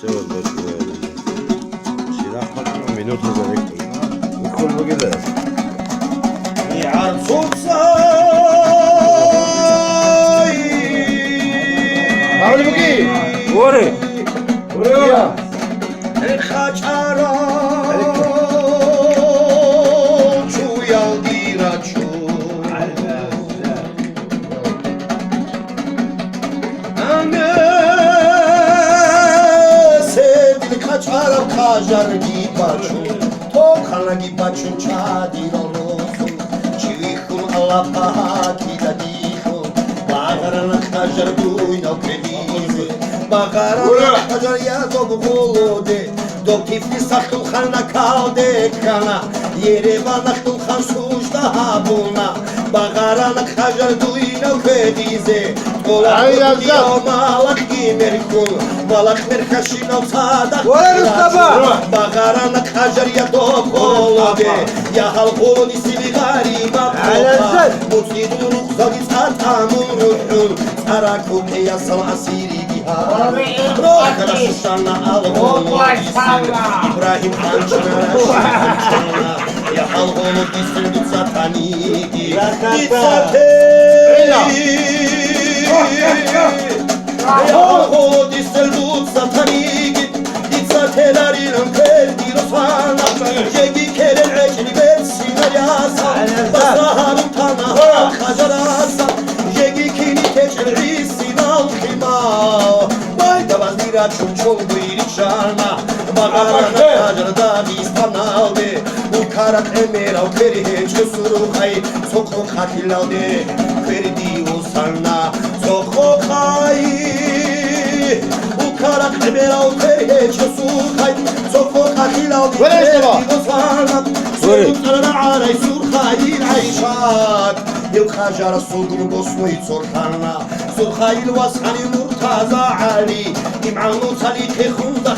Sever Silah bakma minutu gerek. Bu kol gider. Yar tutsa. Hadi bakayım. Ore. Buraya. Kaçara. Çuyal diraçu. Anne sevgili kaçara kajar gibaçu. Tokana gibaçu çadirolosun. Çivihun Allah pahaki da dihun. Bağırana kajar duyna kredizi. Bağırana kajar ya dobu kolode. Dok tifli sakıl xana kalde kana. Yerevana kıl xan suçta habuna. Bağırana kajar duyna kredizi. Ay yazdım. Malak gimerkul. Malak merkaşin olsada. Ore Mustafa. Bağırana kajar ya dobu kolode. Ya halkun isili gariba. Alazat. Mutsidun uzagis atamun ruhun. Sarakut yasal asiri biha. Arkadaş şanla al onu İbrahim Hançana Ya halkonu disin tutsa tanidi Ditsate Ya halkonu disin tutsa tanidi Ditsatelerinin perdi rosana Jegi keren ecni betsine yasa Basahanın tanaha kajarasa Jegi kini teçri sinal khima Diraçun çoldu irişana Bağarana kajarda bispanalde Ulkarat emir av keri hiç surukay Sokok hakilalde Ferdi usana Sokokay Ulkarat emir av keri hiç surukay Sokok hakilalde Ferdi usana Suruklarına aray surkayil ayşat Yılkajar sulgun bosnoy sorkana Surkayil vasani murtaza ali İm'anu talike khundak